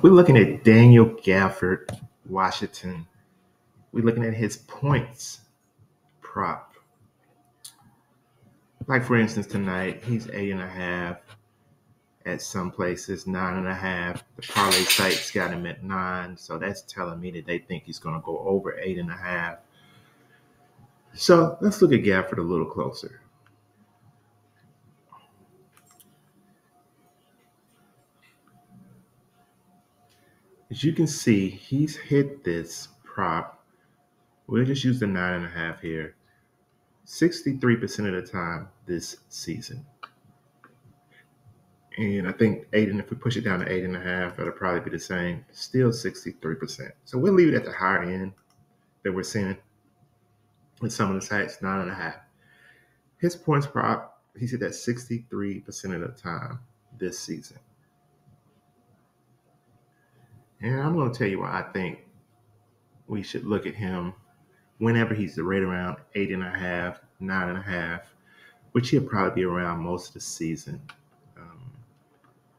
We're looking at Daniel Gafford, Washington. We're looking at his points prop. Like for instance, tonight he's 8.5. At some places 9.5. The Parlay sites got him at 9, so that's telling me that they think he's going to go over 8.5. So let's look at Gafford a little closer. As you can see, he's hit this prop. We'll just use the 9.5 here. 63% of the time this season. And I think 8, and if we push it down to 8.5, it'll probably be the same. Still 63%. So we'll leave it at the higher end that we're seeing in some of the sites, 9.5. His points prop, he's hit that 63% of the time this season. And I'm going to tell you why I think we should look at him whenever he's right around 8.5, 9.5, which he'll probably be around most of the season.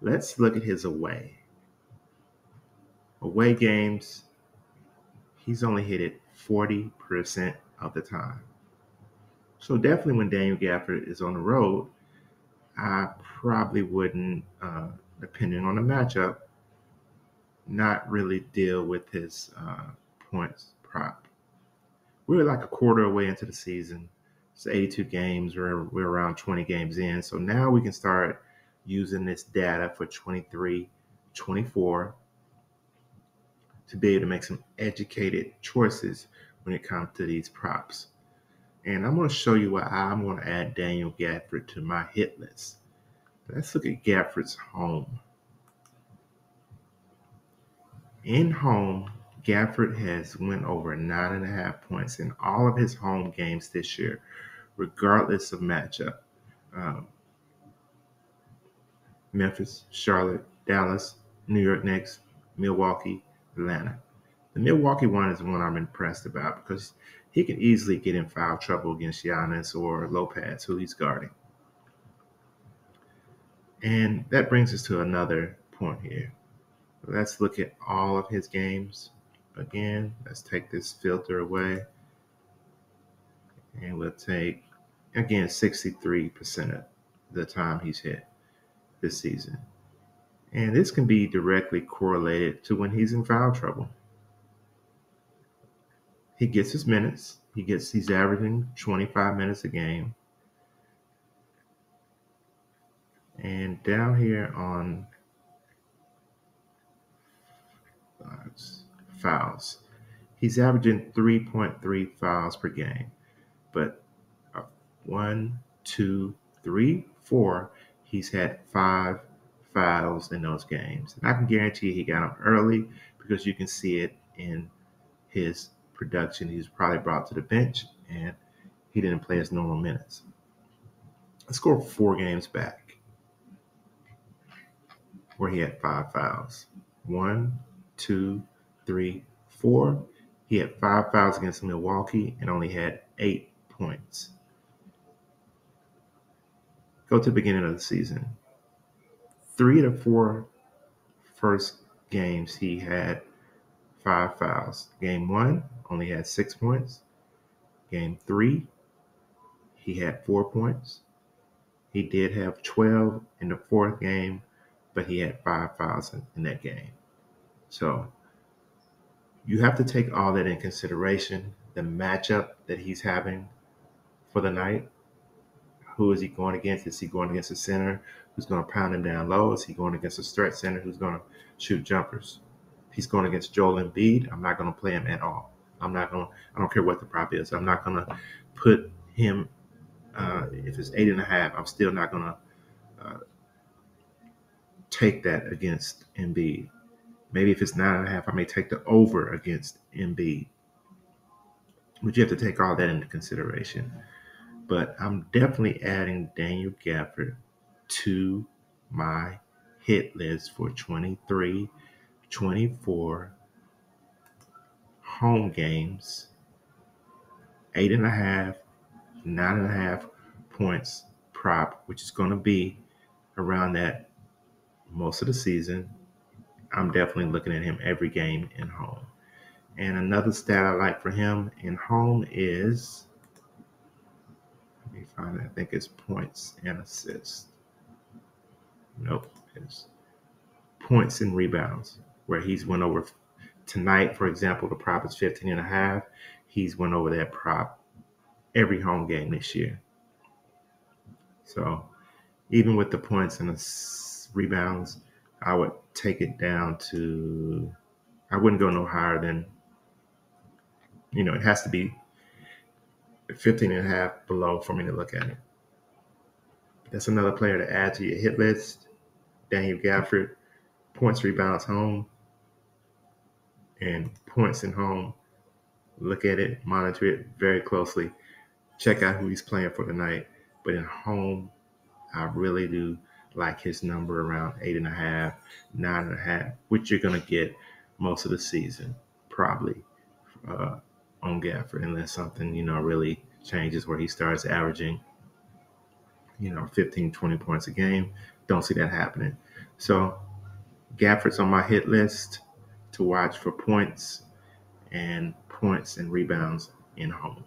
Let's look at his away. Away games, he's only hit it 40% of the time. So definitely when Daniel Gafford is on the road, I probably wouldn't, depending on the matchup, not really deal with his points prop. We're like a quarter away into the season. It's 82 games. We're around 20 games in. So now we can start using this data for 23, 24 to be able to make some educated choices when it comes to these props. And I'm going to show you why I'm going to add Daniel Gafford to my hit list. Let's look at Gafford's home. In home, Gafford has went over 9.5 points in all of his home games this year, regardless of matchup. Memphis, Charlotte, Dallas, New York Knicks, Milwaukee, Atlanta. The Milwaukee one is the one I'm impressed about because he can easily get in foul trouble against Giannis or Lopez, who he's guarding. And that brings us to another point here. Let's look at all of his games. Again, let's take this filter away. And we'll take, again, 63% of the time he's hit this season. And this can be directly correlated to when he's in foul trouble. He gets his minutes. He's averaging 25 minutes a game. And down here on fouls, he's averaging 3.3 fouls per game. But 1, 2, 3, 4, he's had 5 fouls in those games. And I can guarantee he got them early because you can see it in his production. He was probably brought to the bench and he didn't play his normal minutes. Let's go 4 games back where he had 5 fouls. 1, 2, 3, 4. He had 5 fouls against Milwaukee and only had 8 points. Go to the beginning of the season. 3 to 4 first games, he had 5 fouls. Game 1 only had 6 points. Game 3, he had 4 points. He did have 12 in the 4th game, but he had 5 fouls in that game. So you have to take all that in consideration. The matchup that he's having for the night. Who is he going against? Is he going against a center who's going to pound him down low? Is he going against a stretch center who's going to shoot jumpers? If he's going against Joel Embiid, I'm not going to play him at all. I don't care what the prop is. I'm not going to put him, if it's 8.5, I'm still not going to take that against Embiid. Maybe if it's 9.5, I may take the over against Embiid. But you have to take all that into consideration. But I'm definitely adding Daniel Gafford to my hit list for 23, 24 home games, 8.5, 9.5 points prop, which is going to be around that most of the season. I'm definitely looking at him every game in home. And another stat I like for him in home is, let me find it, I think it's points and assists. Nope, it's points and rebounds, where he's went over tonight, for example, the prop is 15.5. He's went over that prop every home game this year. So even with the points and the rebounds, I would take it down to, I wouldn't go no higher than, it has to be 15.5 below for me to look at it. That's another player to add to your hit list. Daniel Gafford, points, rebounds, home, and points in home. Look at it, monitor it very closely. Check out who he's playing for tonight. But in home, I really do like his number around 8.5, 9.5, which you're going to get most of the season, probably, on Gafford, unless something, really changes where he starts averaging, 15, 20 points a game. Don't see that happening. So Gafford's on my hit list to watch for points and rebounds in home.